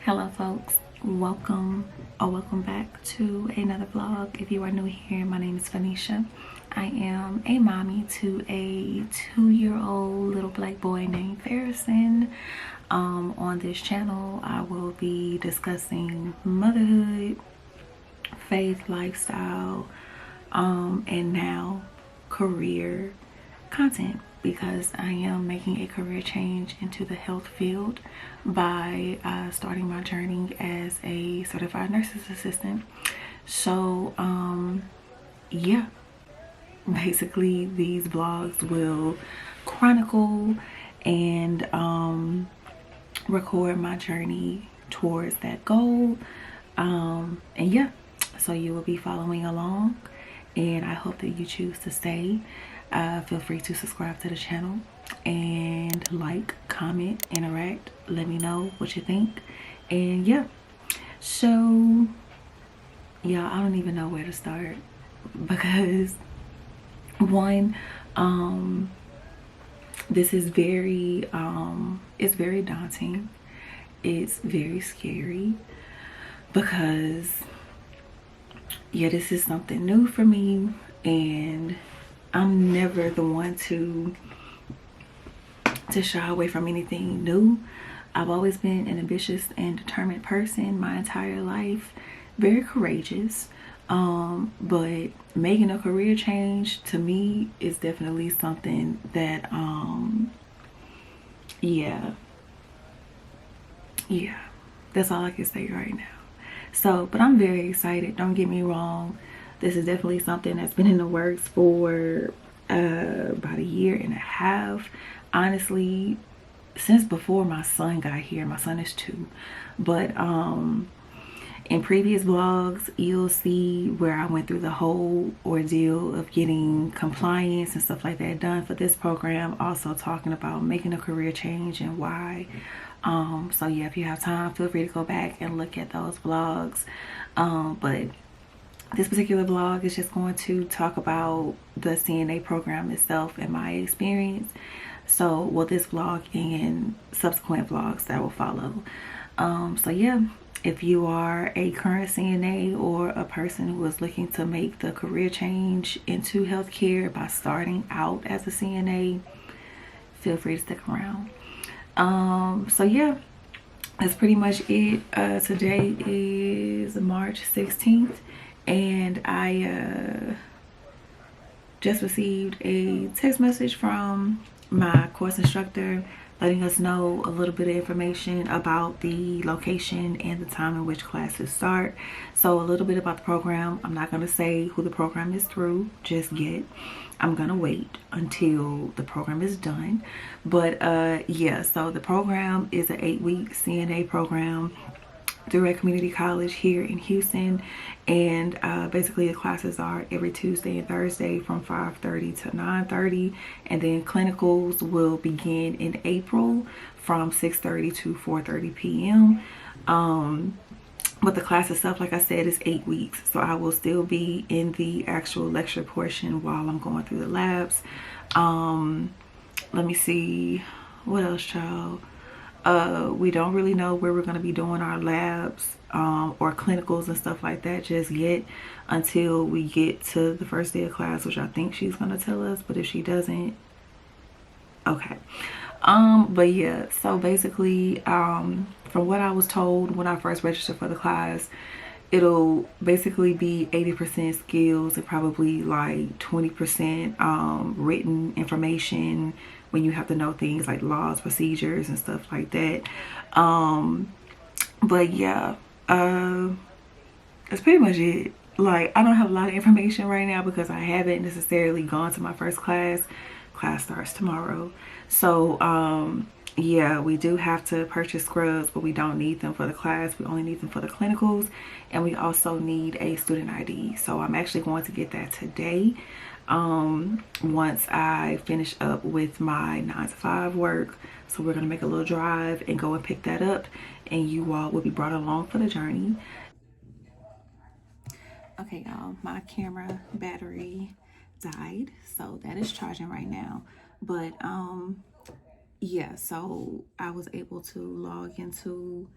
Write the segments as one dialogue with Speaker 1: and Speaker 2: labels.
Speaker 1: Hello folks, welcome back to another vlog. If you are new here, my name is Phoenicia. I am a mommy to a 2-year-old little black boy named Farrison. On this channel I will be discussing motherhood, faith, lifestyle, and now career content, because I am making a career change into the health field by starting my journey as a certified nurse's assistant. So yeah, basically these vlogs will chronicle and record my journey towards that goal. And yeah, so you will be following along, and I hope that you choose to stay. Feel free to subscribe to the channel and like, comment, interact, let me know what you think. And yeah, so yeah, I don't even know where to start, because one, this is very it's very daunting, it's very scary, because yeah, this is something new for me, and I'm never the one to shy away from anything new. I've always been an ambitious and determined person my entire life, very courageous. But making a career change to me is definitely something that yeah, that's all I can say right now. So, but I'm very excited, don't get me wrong. This is definitely something that's been in the works for about 1.5 years. Honestly, since before my son got here. My son is 2. But in previous vlogs, you'll see where I went through the whole ordeal of getting compliance and stuff like that done for this program. Also talking about making a career change and why. So yeah, if you have time, feel free to go back and look at those vlogs. But this particular vlog is just going to talk about the CNA program itself and my experience. So, well, this vlog and subsequent vlogs that will follow. So yeah, if you are a current CNA or a person who is looking to make the career change into healthcare by starting out as a CNA, feel free to stick around. So yeah, that's pretty much it. Today is March 16th, and I just received a text message from my course instructor letting us know a little bit of information about the location and the time in which classes start. So a little bit about the program. I'm not going to say who the program is through just yet. I'm going to wait until the program is done. But yeah, so the program is an 8-week CNA program through a community college here in Houston, and basically the classes are every Tuesday and Thursday from 5:30 to 9:30, and then clinicals will begin in April from 6:30 to 4:30 p.m. But the class itself, like I said, is 8 weeks, so I will still be in the actual lecture portion while I'm going through the labs. Let me see, what else, child? We don't really know where we're going to be doing our labs or clinicals and stuff like that just yet, until we get to the first day of class, which I think she's going to tell us. But if she doesn't, okay. But yeah, so basically from what I was told when I first registered for the class, it'll basically be 80% skills and probably like 20% written information, when you have to know things like laws, procedures, and stuff like that. But yeah, that's pretty much it. Like, I don't have a lot of information right now because I haven't necessarily gone to my first class. Class starts tomorrow. So yeah, we do have to purchase scrubs, but we don't need them for the class. We only need them for the clinicals, and we also need a student ID. So I'm actually going to get that today, once I finish up with my 9-to-5 work. So we're gonna make a little drive and go and pick that up, and you all will be brought along for the journey. Okay, y'all, my camera battery died, so that is charging right now. But yeah, so I was able to log into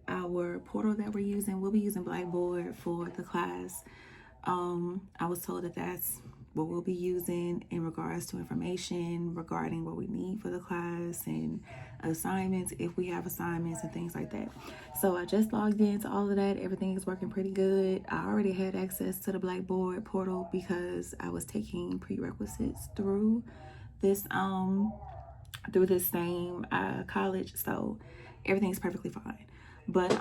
Speaker 1: our portal that we're using. We'll be using Blackboard for the class. I was told that that's what we'll be using in regards to information regarding what we need for the class and assignments, if we have assignments and things like that. So I just logged into all of that. Everything is working pretty good. I already had access to the Blackboard portal because I was taking prerequisites through this same college, so everything's perfectly fine. But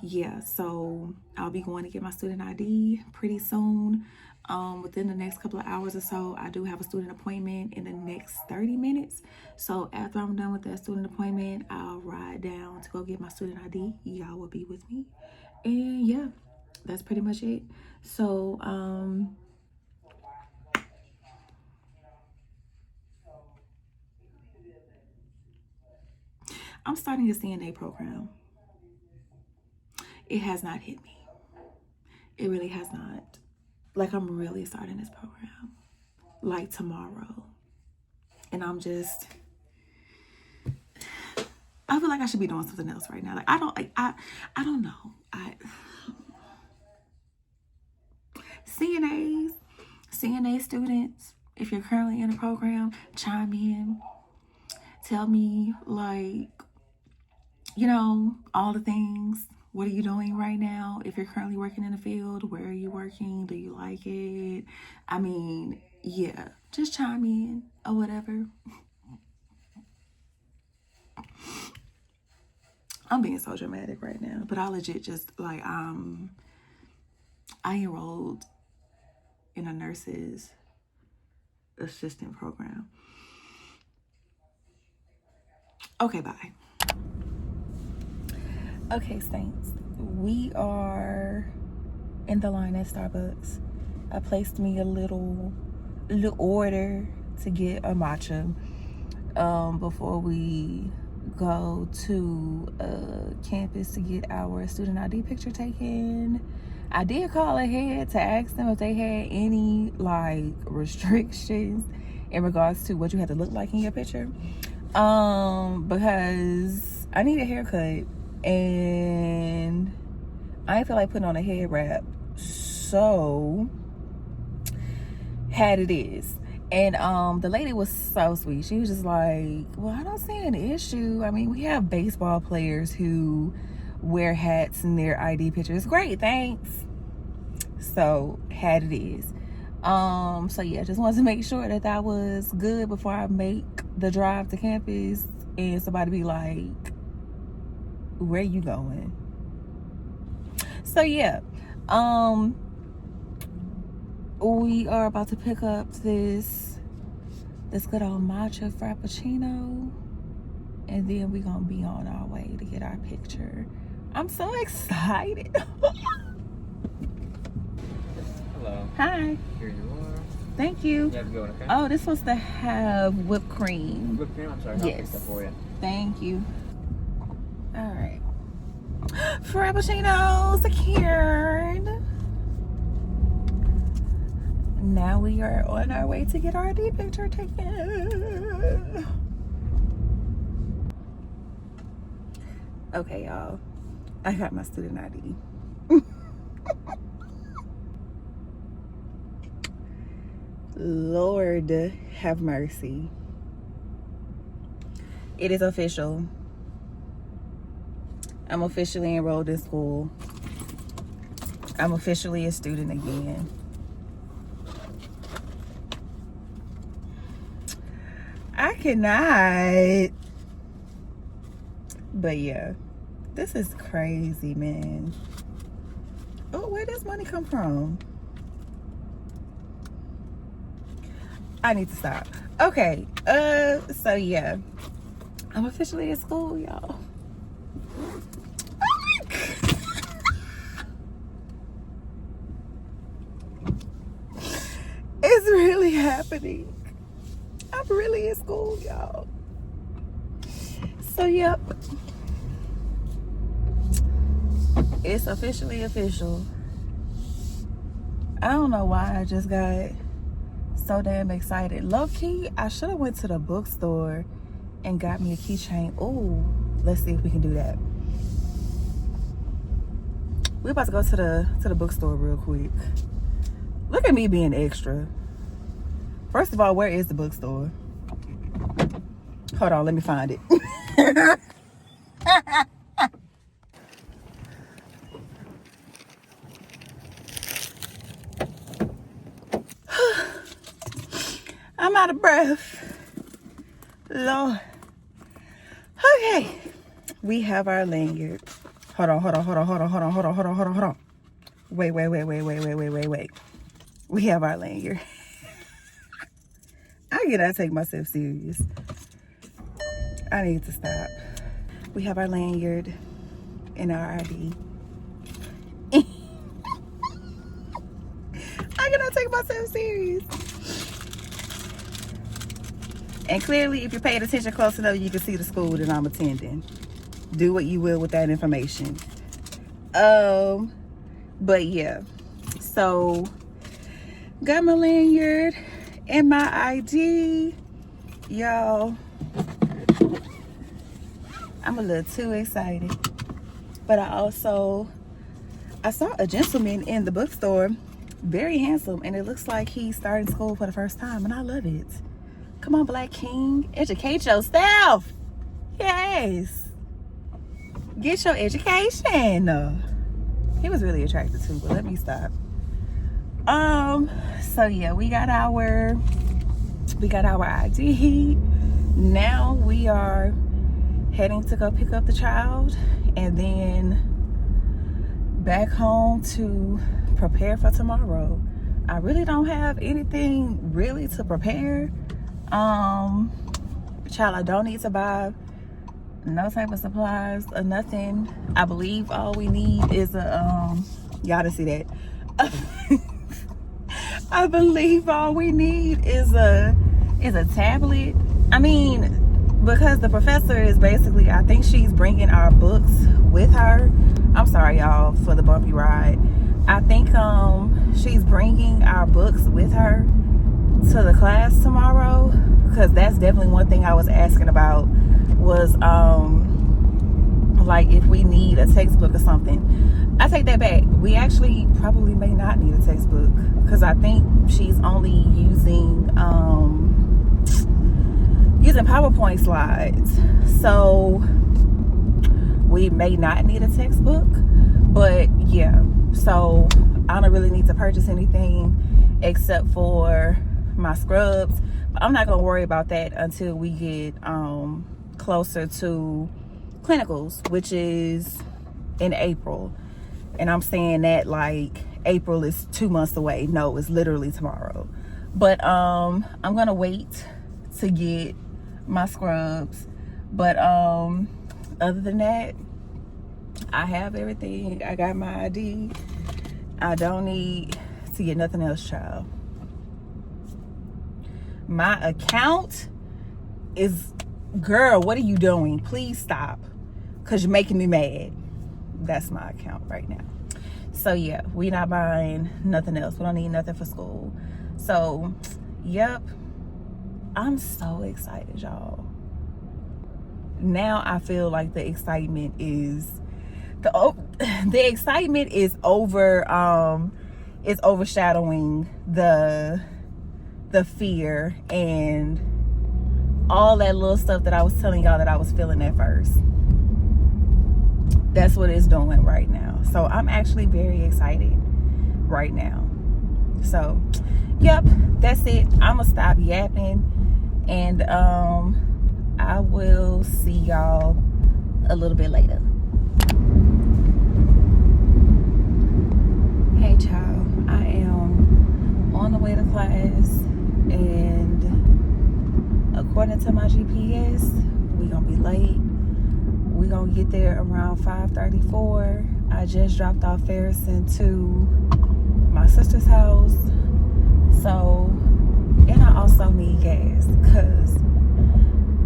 Speaker 1: yeah, so I'll be going to get my student ID pretty soon. Within the next couple of hours or so. I do have a student appointment in the next 30 minutes. So after I'm done with that student appointment, I'll ride down to go get my student ID. Y'all will be with me. And yeah, that's pretty much it. So I'm starting the CNA program. It has not hit me. It really has not. Like, I'm really starting this program like tomorrow. And I feel like I should be doing something else right now. Like, I don't know. CNA students, if you're currently in a program, chime in. Tell me, like, you know, all the things. What are you doing right now? If you're currently working in the field, where are you working? Do you like it? I mean, yeah, just chime in or whatever. I'm being so dramatic right now, but I legit just like, I enrolled in a nurse's assistant program. Okay, bye. Okay, Saints, we are in the line at Starbucks. I placed me a little order to get a matcha before we go to campus to get our student ID picture taken. I did call ahead to ask them if they had any like restrictions in regards to what you had to look like in your picture, because I need a haircut and I didn't feel like putting on a head wrap, so had it is. And the lady was so sweet. She was just like, well, I don't see an issue. I mean, we have baseball players who wear hats in their ID pictures. Great, thanks. So had it is. So yeah, just wanted to make sure that that was good before I make the drive to campus and somebody be like, where you going? So yeah, we are about to pick up this good old matcha frappuccino, and then we're gonna be on our way to get our picture. I'm so excited.
Speaker 2: Hello.
Speaker 1: Hi.
Speaker 2: Here you are.
Speaker 1: Thank you.
Speaker 2: You have to go in, okay?
Speaker 1: Oh, this was to have whipped cream.
Speaker 2: Whipped cream? I'm sorry.
Speaker 1: Yes.
Speaker 2: I'll fix that for you.
Speaker 1: Thank you. All right. Frappuccino secured. Now we are on our way to get our ID picture taken. Okay, y'all. I got my student ID. Lord have mercy. It is official. I'm officially enrolled in school. I'm officially a student again. I cannot. But yeah, this is crazy, man. Oh, where does money come from? I need to stop. Okay, so yeah, I'm officially at school, y'all. It's really happening. I'm really in school, y'all. So yep, it's officially official. I don't know why I just got so damn excited. Low key, I should have went to the bookstore and got me a keychain. Oh, let's see if we can do that. We're about to go to the bookstore real quick. Look at me being extra. First of all, where is the bookstore? Hold on, let me find it. I'm out of breath. Lord. Okay. We have our lanyard. Hold on. Wait. We have our lanyard. I cannot take myself serious. I need to stop. We have our lanyard and our ID. I cannot take myself serious. And clearly, if you paid attention close enough, you can see the school that I'm attending. Do what you will with that information. But yeah. So, got my lanyard and my ID. Y'all, I'm a little too excited. But I saw a gentleman in the bookstore, very handsome, and it looks like he's starting school for the first time, and I love it. Come on, Black King, educate yourself. Yes, get your education. He was really attractive too, but let me stop. So yeah, we got our ID. Now we are heading to go pick up the child and then back home to prepare for tomorrow. I really don't have anything really to prepare. Child, I don't need to buy no type of supplies or nothing. I believe all we need is y'all to see that. I believe all we need is a tablet. I mean, because the professor is basically, I think she's bringing our books with her. I'm sorry, y'all, for the bumpy ride. I think she's bringing our books with her to the class tomorrow, because that's definitely one thing I was asking about was like if we need a textbook or something. I take that back. We actually probably may not need a textbook, because I think she's only using PowerPoint slides, so we may not need a textbook. But yeah, so I don't really need to purchase anything except for my scrubs. But I'm not gonna worry about that until we get closer to clinicals, which is in April. And I'm saying that like April is 2 months away. No, it's literally tomorrow. But I'm gonna wait to get my scrubs. But other than that, I have everything. I got my ID. I don't need to get nothing else, child. My account is, girl, what are you doing? Please stop, because you're making me mad. That's my account right now. So yeah, we're not buying nothing else. We don't need nothing for school. So yep, I'm so excited, y'all. Now I feel like the excitement is overshadowing the fear and all that little stuff that I was telling y'all that I was feeling at first. That's what it's doing right now. So I'm actually very excited right now. So yep, that's it. I'm gonna stop yapping, and I will see y'all a little bit later. Hey child, I am on the way to class, and according to my GPS, we're gonna be late. We're gonna get there around 5:34. I just dropped off Farrison to my sister's house. So, and I also need gas, because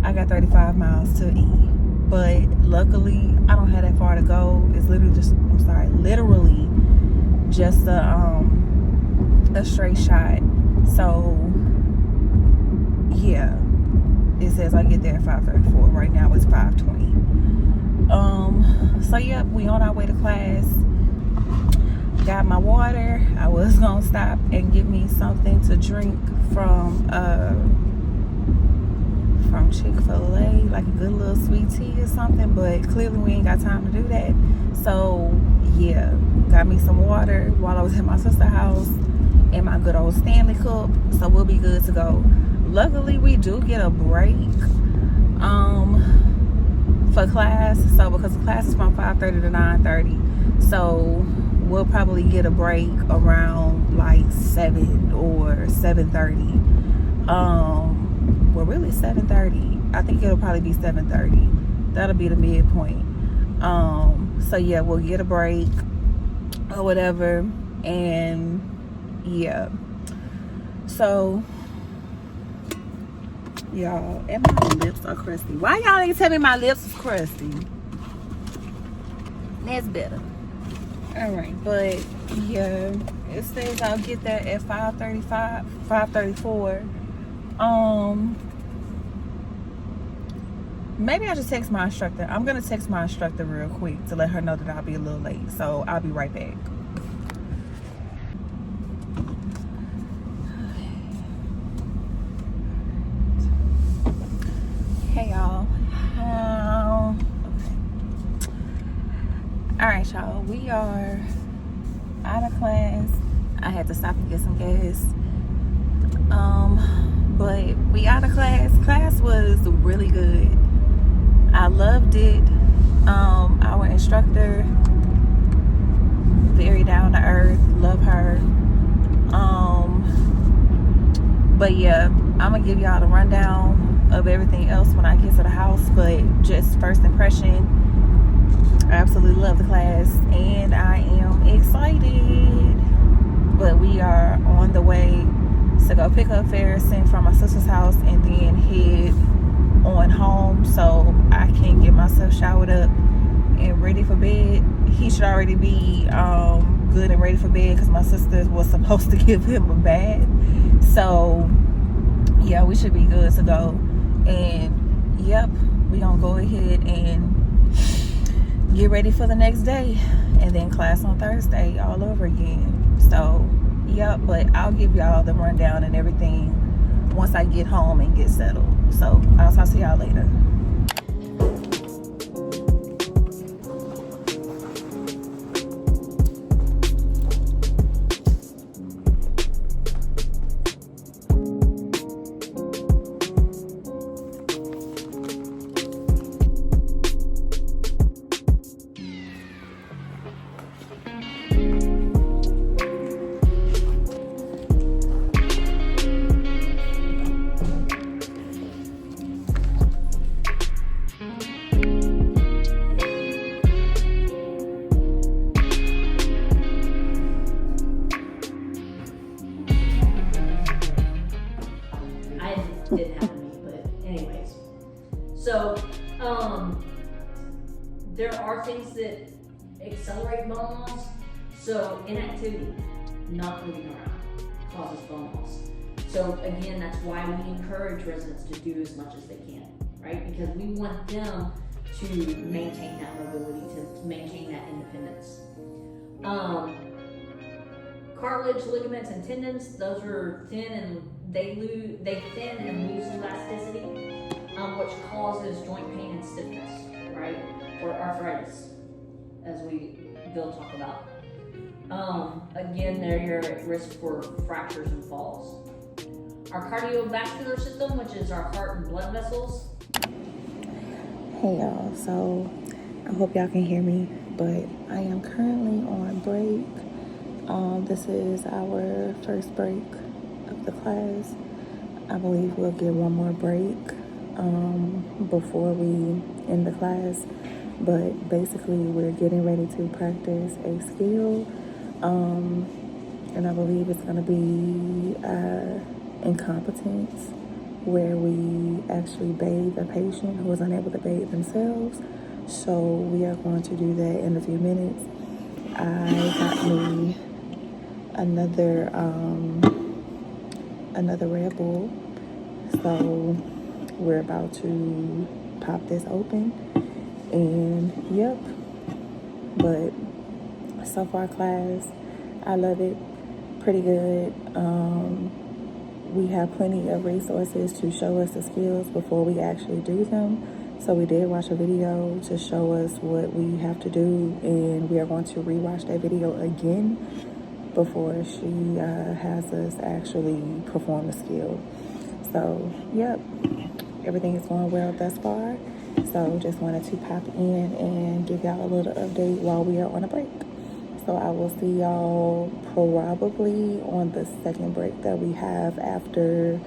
Speaker 1: I got 35 miles to eat. But luckily, I don't have that far to go. It's literally just a straight shot. So yeah, it says I get there at 5:34. Right now it's 5:20. So yep, we on our way to class. got my water. I was gonna stop and get me something to drink from Chick-fil-A, like a good little sweet tea or something, but clearly we ain't got time to do that. So yeah, got me some water while I was at my sister's house and my good old Stanley cup, so we'll be good to go. Luckily we do get a break for class, so because the class is from 5:30 to 9:30, so we'll probably get a break around like 7 or 7:30. Well, really 7:30. I think it'll probably be 7:30. That'll be the midpoint. So yeah, we'll get a break or whatever, and yeah. So y'all, and my lips are crusty. Why y'all ain't tell me my lips is crusty? That's better. All right, but yeah, it says I'll get that at 5:35, 5:34. Maybe I should text my instructor. I'm gonna text my instructor real quick to let her know that I'll be a little late. So I'll be right back. Hey y'all. Okay. All right, y'all. We are out of class. I had to stop and get some gas. But we out of class. Class was really good. I loved it. Our instructor, very down to earth. Love her. But yeah, I'm gonna give y'all the rundown of everything else when I get to the house. But just first impression, I absolutely love the class, and I am excited. But we are on the way to go pick up Farrison from my sister's house and then head on home so I can get myself showered up and ready for bed. He should already be good and ready for bed because my sister was supposed to give him a bath. So yeah, we should be good to go. And yep, we gonna go ahead and get ready for the next day, and then class on Thursday all over again. So yep, but I'll give y'all the rundown and everything once I get home and get settled. So I'll talk to y'all later.
Speaker 3: Didn't happen to me, but anyways. So, there are things that accelerate bone loss. So inactivity, not moving around, causes bone loss. So again, that's why we encourage residents to do as much as they can, right? Because we want them to maintain that mobility, to maintain that independence. Cartilage, ligaments, and tendons, those are thin and they thin and lose elasticity, which causes joint pain and stiffness, right? Or arthritis, as they'll talk about. Again, they're at risk for fractures and falls. Our cardiovascular system, which is our heart and blood vessels.
Speaker 1: Hey y'all, so I hope y'all can hear me, but I am currently on break. This is our first break of the class. I believe we'll get one more break before we end the class, but basically we're getting ready to practice a skill, and I believe it's going to be incompetence, where we actually bathe a patient who is unable to bathe themselves. So we are going to do that in a few minutes. I got me another Red Bull, so we're about to pop this open, and yep. But so far class I love it. Pretty good. We have plenty of resources to show us the skills before we actually do them. So we did watch a video to show us what we have to do, and we are going to rewatch that video again before she has us actually perform the skill. So, yep, everything is going well thus far. So just wanted to pop in and give y'all a little update while we are on a break. So I will see y'all probably on the second break that we have after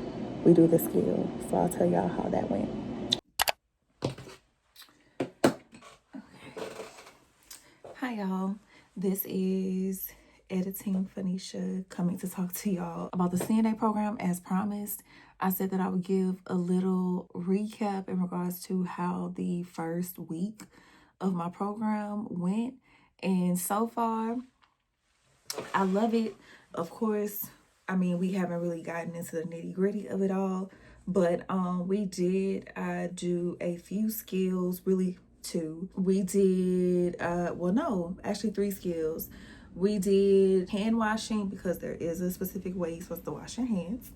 Speaker 1: we do the skill. So I'll tell y'all how that went. Hi y'all, this is Editing Phoenicia coming to talk to y'all about the CNA program. As promised, I said that I would give a little recap in regards to how the first week of my program went. And so far, I love it. Of course, I mean, we haven't really gotten into the nitty gritty of it all, but we did do a few skills, really two. We did, well, no, actually 3 skills. We did hand washing because there is a specific way you're supposed to wash your hands.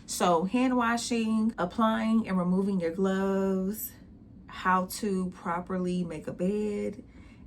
Speaker 1: So hand washing, applying and removing your gloves, how to properly make a bed,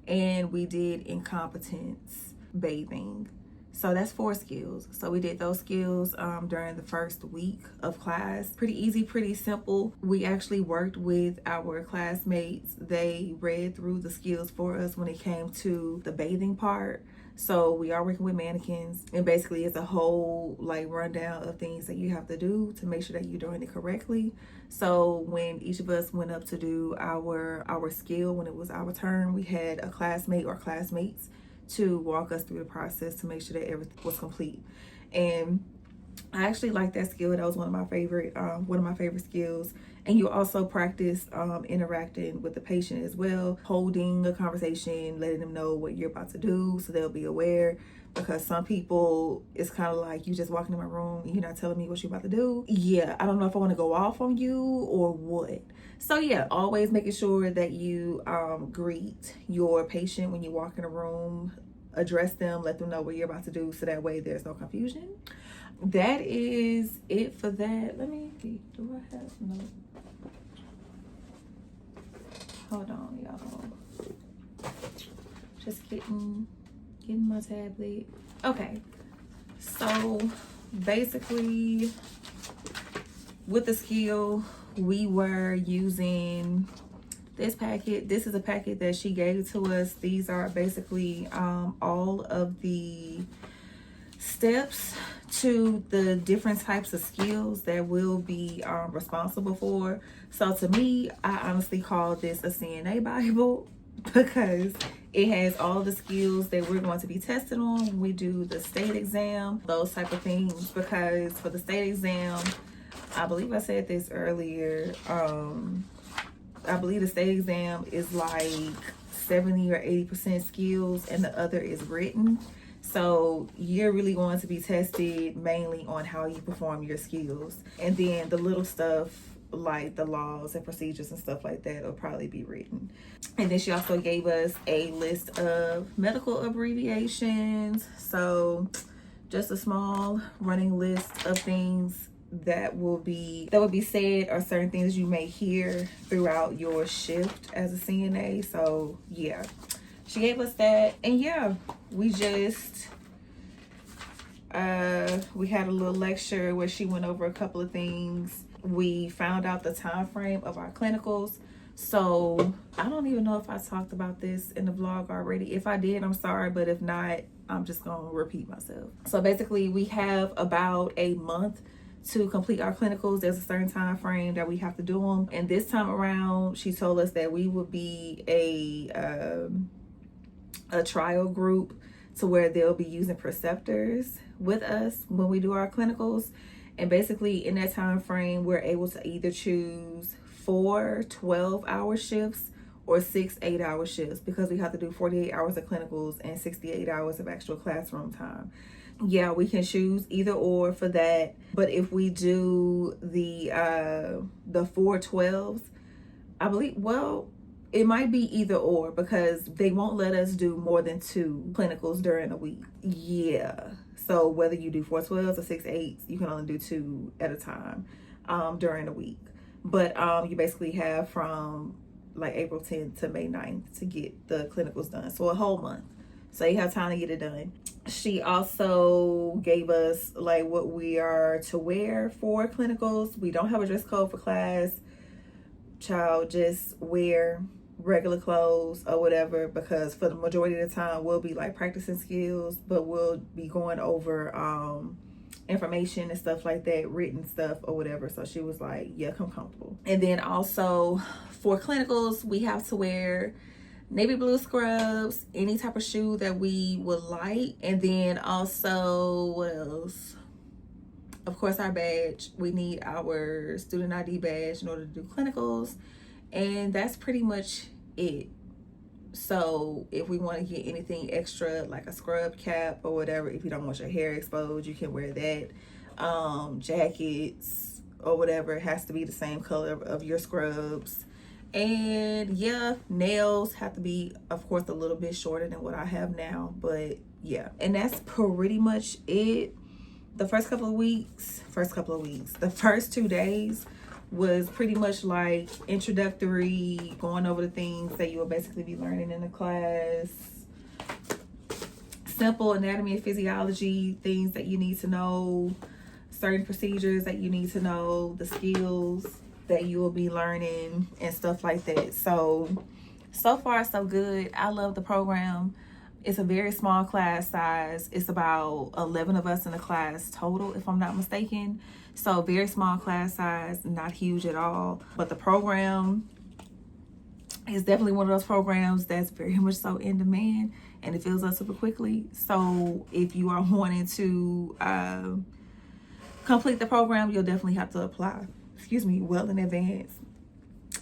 Speaker 1: and we did incompetence bathing. So that's 4 skills. So we did those skills during the first week of class. Pretty easy, pretty simple. We actually worked with our classmates. They read through the skills for us when it came to the bathing part. So we are working with mannequins, and basically it's a whole like rundown of things that you have to do to make sure that you're doing it correctly. So when each of us went up to do our skill, when it was our turn, we had a classmate or classmates to walk us through the process to make sure that everything was complete. And I actually like that skill. That was one of my favorite skills. And you also practice interacting with the patient as well, holding a conversation, letting them know what you're about to do so they'll be aware. Because some people, it's kind of like you just walking in my room and you're not telling me what you're about to do. Yeah, I don't know if I want to go off on you or what. So yeah, always making sure that you greet your patient when you walk in a room, address them, let them know what you're about to do so that way there's no confusion. That is it for that. Let me see. Do I have no? Hold on, y'all. Just getting my tablet. Okay. So basically with the skill, we were using this packet. This is a packet that she gave to us. These are basically all of the steps to the different types of skills that we'll be responsible for. So to me, I honestly call this a CNA Bible because it has all the skills that we're going to be tested on when we do the state exam, those type of things. Because for the state exam, I believe I said this earlier, I believe the state exam is like 70 or 80% skills and the other is written. So you're really going to be tested mainly on how you perform your skills. And then the little stuff like the laws and procedures and stuff like that will probably be written. And then she also gave us a list of medical abbreviations. So just a small running list of things that will be said, or certain things you may hear throughout your shift as a CNA. So yeah, she gave us that. And yeah, we just we had a little lecture where she went over a couple of things. We found out the time frame of our clinicals. So I don't even know if I talked about this in the vlog already. If I did, I'm sorry, but if not, I'm just gonna repeat myself. So basically we have about a month to complete our clinicals. There's a certain time frame that we have to do them. And this time around, she told us that we would be a trial group to where they'll be using preceptors with us when we do our clinicals. And basically in that time frame, we're able to either choose 4 12-hour shifts or 6 8-hour shifts, because we have to do 48 hours of clinicals and 68 hours of actual classroom time. Yeah, we can choose either or for that. But if we do the 4 12s, I believe, well, It might be either or, because they won't let us do more than 2 clinicals during a week. Yeah. So whether you do 412s or 6/8s, you can only do 2 at a time during a week. But you basically have from like April 10th to May 9th to get the clinicals done. So a whole month. So you have time to get it done. She also gave us like what we are to wear for clinicals. We don't have a dress code for class. Child, just wear regular clothes or whatever, because for the majority of the time we'll be like practicing skills, but we'll be going over information and stuff like that, written stuff or whatever. So she was like, yeah, come comfortable. And then also for clinicals, we have to wear navy blue scrubs, any type of shoe that we would like. And then also, what else? Of course, our badge. We need our student ID badge in order to do clinicals. And that's pretty much it. So if we want to get anything extra, like a scrub cap or whatever, if you don't want your hair exposed, you can wear that. Jackets or whatever, it has to be the same color of your scrubs. And yeah, nails have to be, of course, a little bit shorter than what I have now. But yeah, and that's pretty much it. The first 2 days was pretty much like introductory, going over the things that you will basically be learning in the class. Simple anatomy and physiology, things that you need to know, certain procedures that you need to know, the skills that you will be learning and stuff like that. So far so good. I love the program. It's a very small class size. It's about 11 of us in the class total, if I'm not mistaken. So very small class size, not huge at all. But the program is definitely one of those programs that's very much so in demand, and it fills up super quickly. So if you are wanting to complete the program, you'll definitely have to apply, well in advance,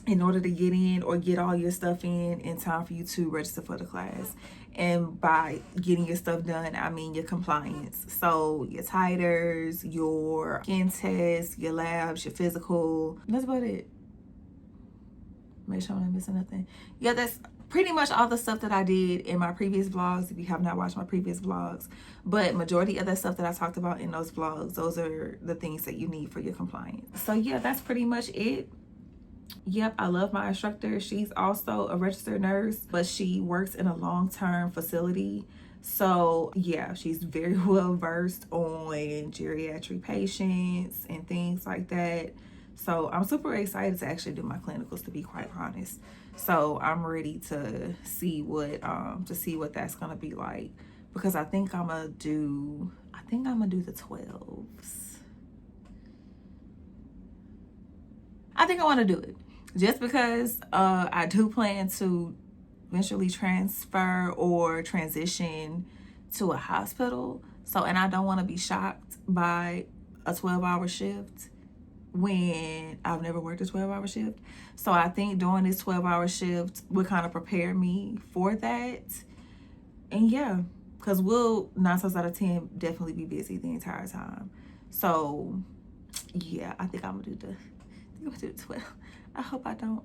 Speaker 1: in order to get in or get all your stuff in time for you to register for the class. And by getting your stuff done, I mean your compliance. So your titers, your skin tests, your labs, your physical. That's about it. Make sure I'm not missing nothing. Yeah, that's pretty much all the stuff that I did in my previous vlogs, if you have not watched my previous vlogs. But majority of the stuff that I talked about in those vlogs, those are the things that you need for your compliance. So yeah, that's pretty much it. Yep, I love my instructor. She's also a registered nurse, but she works in a long-term facility. So yeah, she's very well versed on geriatric patients and things like that. So I'm super excited to actually do my clinicals, to be quite honest. So I'm ready to see what that's gonna be like, because I think I'm gonna do the 12s. I think I want to do it just because I do plan to eventually transfer or transition to a hospital. So, and I don't want to be shocked by a 12-hour shift when I've never worked a 12-hour shift. So I think doing this 12-hour shift would kind of prepare me for that. And yeah, because we'll 9 times out of 10 definitely be busy the entire time. So yeah, I think I'm gonna do the 12. I hope I don't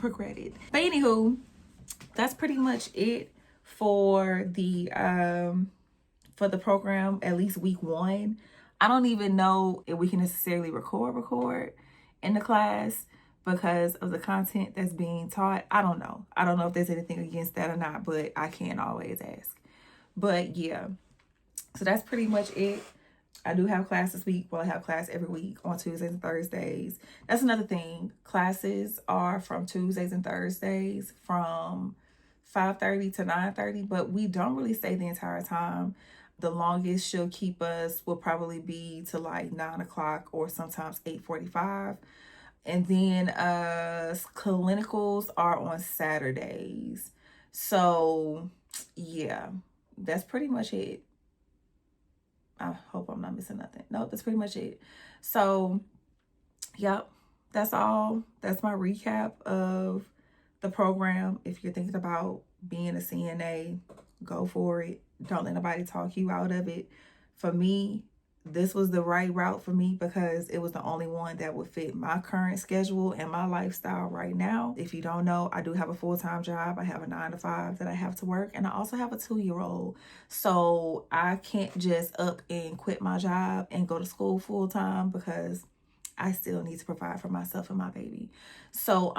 Speaker 1: regret it. But anywho, that's pretty much it for the program, at least week 1. I don't even know if we can necessarily record in the class because of the content that's being taught. I don't know if there's anything against that or not, but I can't always ask. But yeah, so that's pretty much it. I do have class this week. Well, I have class every week on Tuesdays and Thursdays. That's another thing. Classes are from Tuesdays and Thursdays from 5:30 to 9:30, but we don't really stay the entire time. The longest she'll keep us will probably be to like 9 o'clock or sometimes 8:45. And then clinicals are on Saturdays. So yeah, that's pretty much it. I hope I'm not missing nothing. Nope, that's pretty much it. So, yep, that's all. That's my recap of the program. If you're thinking about being a CNA, go for it. Don't let nobody talk you out of it. For me, this was the right route for me because it was the only one that would fit my current schedule and my lifestyle right now. If you don't know, I do have a full-time job. I have a 9 to 5 that I have to work, and I also have a 2-year-old. So I can't just up and quit my job and go to school full-time because I still need to provide for myself and my baby. So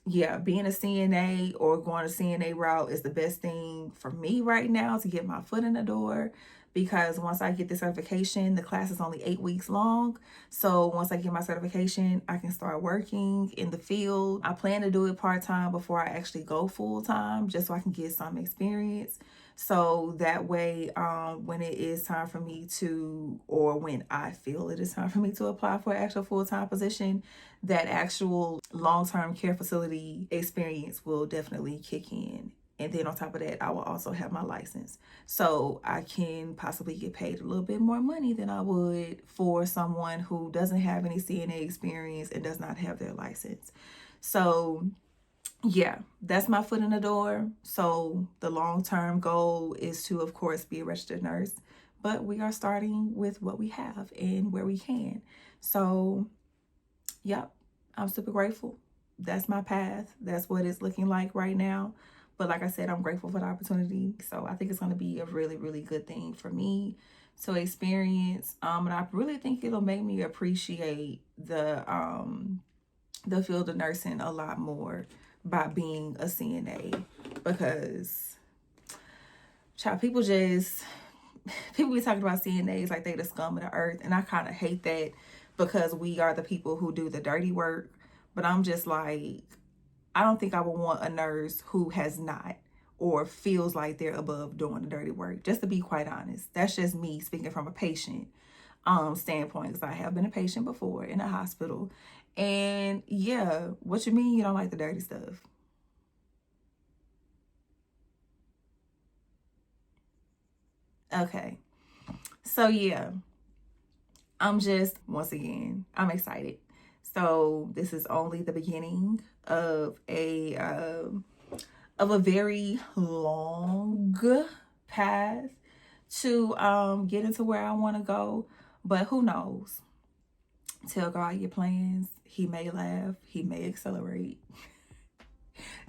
Speaker 1: yeah, being a CNA or going a CNA route is the best thing for me right now to get my foot in the door, because once I get the certification, the class is only 8 weeks long. So once I get my certification, I can start working in the field. I plan to do it part-time before I actually go full-time, just so I can get some experience. So that way, when it is time for me to, or when I feel it is time for me to apply for an actual full-time position, that actual long-term care facility experience will definitely kick in. And then on top of that, I will also have my license. So I can possibly get paid a little bit more money than I would for someone who doesn't have any CNA experience and does not have their license. So yeah, that's my foot in the door. So the long-term goal is to, of course, be a registered nurse. But we are starting with what we have and where we can. So, yep, I'm super grateful. That's my path. That's what it's looking like right now. But like I said, I'm grateful for the opportunity. So I think it's going to be a really, really good thing for me to experience. And I really think it'll make me appreciate the field of nursing a lot more by being a CNA, because child, people be talking about CNAs like they the scum of the earth, and I kind of hate that because we are the people who do the dirty work. But I'm just like, I don't think I would want a nurse who has not or feels like they're above doing the dirty work, just to be quite honest. That's just me speaking from a patient standpoint, because I have been a patient before in a hospital. And yeah, what you mean you don't like the dirty stuff? Okay. So yeah, once again, I'm excited. So this is only the beginning of a very long path to get into where I want to go. But who knows? Tell God your plans. He may laugh. He may accelerate.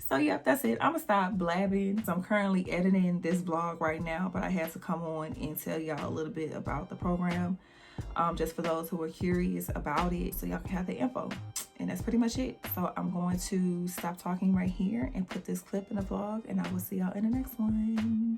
Speaker 1: So yep, that's it. I'm gonna stop blabbing. So I'm currently editing this vlog right now, but I had to come on and tell y'all a little bit about the program, just for those who are curious about it, so y'all can have the info. And that's pretty much it. So I'm going to stop talking right here and put this clip in the vlog, and I will see y'all in the next one.